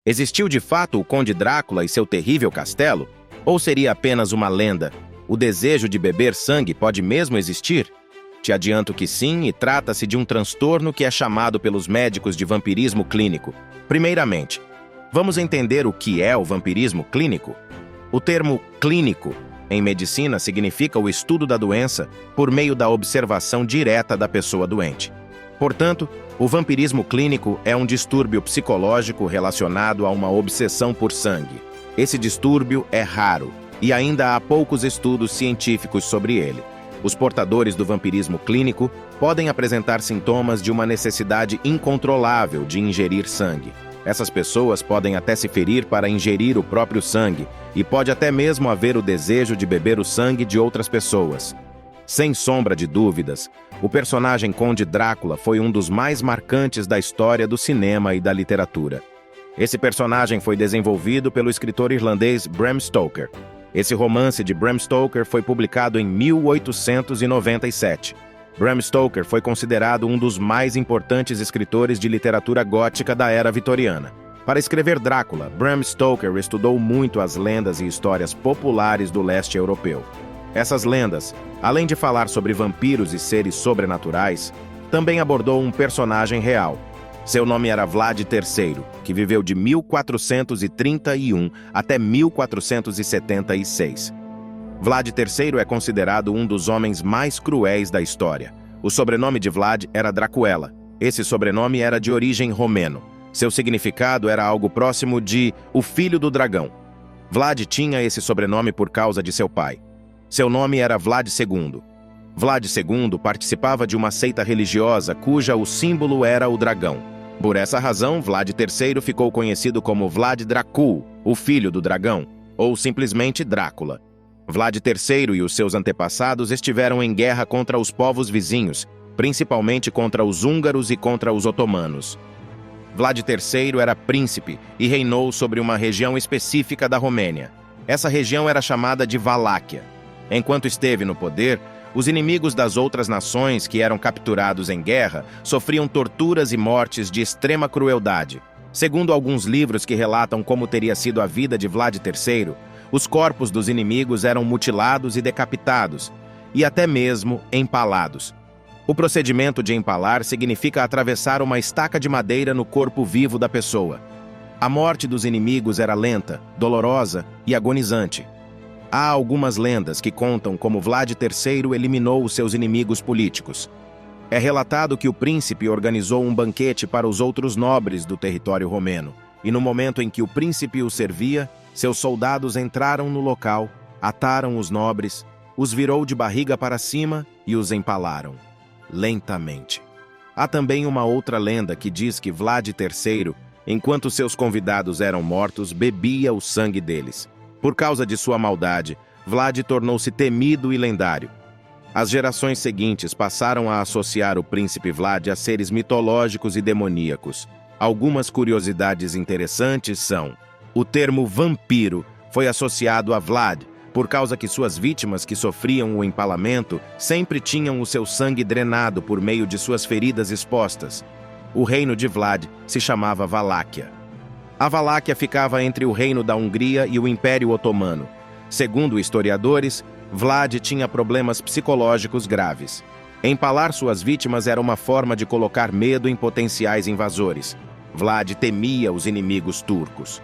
Existiu de fato o Conde Drácula e seu terrível castelo? Ou seria apenas uma lenda? O desejo de beber sangue pode mesmo existir? Te adianto que sim, e trata-se de um transtorno que é chamado pelos médicos de vampirismo clínico. Primeiramente, vamos entender o que é o vampirismo clínico? O termo clínico em medicina significa o estudo da doença por meio da observação direta da pessoa doente. Portanto, o vampirismo clínico é um distúrbio psicológico relacionado a uma obsessão por sangue. Esse distúrbio é raro e ainda há poucos estudos científicos sobre ele. Os portadores do vampirismo clínico podem apresentar sintomas de uma necessidade incontrolável de ingerir sangue. Essas pessoas podem até se ferir para ingerir o próprio sangue e pode até mesmo haver o desejo de beber o sangue de outras pessoas. Sem sombra de dúvidas, o personagem Conde Drácula foi um dos mais marcantes da história do cinema e da literatura. Esse personagem foi desenvolvido pelo escritor irlandês Bram Stoker. Esse romance de Bram Stoker foi publicado em 1897. Bram Stoker foi considerado um dos mais importantes escritores de literatura gótica da era vitoriana. Para escrever Drácula, Bram Stoker estudou muito as lendas e histórias populares do leste europeu. Essas lendas, além de falar sobre vampiros e seres sobrenaturais, também abordou um personagem real. Seu nome era Vlad III, que viveu de 1431 até 1476. Vlad III é considerado um dos homens mais cruéis da história. O sobrenome de Vlad era Dracuela. Esse sobrenome era de origem romeno. Seu significado era algo próximo de o filho do dragão. Vlad tinha esse sobrenome por causa de seu pai. Seu nome era Vlad II. Vlad II participava de uma seita religiosa cuja o símbolo era o dragão. Por essa razão, Vlad III ficou conhecido como Vlad Dracul, o filho do dragão, ou simplesmente Drácula. Vlad III e os seus antepassados estiveram em guerra contra os povos vizinhos, principalmente contra os húngaros e contra os otomanos. Vlad III era príncipe e reinou sobre uma região específica da Romênia. Essa região era chamada de Valáquia. Enquanto esteve no poder, os inimigos das outras nações que eram capturados em guerra sofriam torturas e mortes de extrema crueldade. Segundo alguns livros que relatam como teria sido a vida de Vlad III, os corpos dos inimigos eram mutilados e decapitados, e até mesmo empalados. O procedimento de empalar significa atravessar uma estaca de madeira no corpo vivo da pessoa. A morte dos inimigos era lenta, dolorosa e agonizante. Há algumas lendas que contam como Vlad III eliminou os seus inimigos políticos. É relatado que o príncipe organizou um banquete para os outros nobres do território romeno, e no momento em que o príncipe o servia, seus soldados entraram no local, ataram os nobres, os virou de barriga para cima e os empalaram, lentamente. Há também uma outra lenda que diz que Vlad III, enquanto seus convidados eram mortos, bebia o sangue deles. Por causa de sua maldade, Vlad tornou-se temido e lendário. As gerações seguintes passaram a associar o príncipe Vlad a seres mitológicos e demoníacos. Algumas curiosidades interessantes são: o termo vampiro foi associado a Vlad, por causa que suas vítimas que sofriam o empalamento sempre tinham o seu sangue drenado por meio de suas feridas expostas. O reino de Vlad se chamava Valáquia. A Valáquia ficava entre o reino da Hungria e o Império Otomano. Segundo historiadores, Vlad tinha problemas psicológicos graves. Empalar suas vítimas era uma forma de colocar medo em potenciais invasores. Vlad temia os inimigos turcos.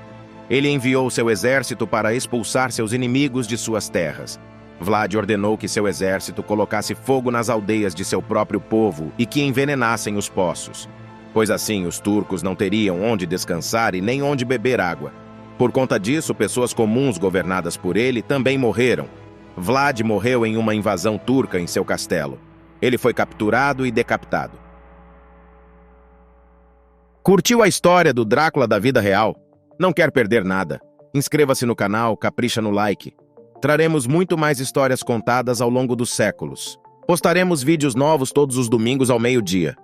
Ele enviou seu exército para expulsar seus inimigos de suas terras. Vlad ordenou que seu exército colocasse fogo nas aldeias de seu próprio povo e que envenenassem os poços, pois assim os turcos não teriam onde descansar e nem onde beber água. Por conta disso, pessoas comuns governadas por ele também morreram. Vlad morreu em uma invasão turca em seu castelo. Ele foi capturado e decapitado. Curtiu a história do Drácula da vida real? Não quer perder nada? Inscreva-se no canal, capricha no like. Traremos muito mais histórias contadas ao longo dos séculos. Postaremos vídeos novos todos os domingos ao meio-dia.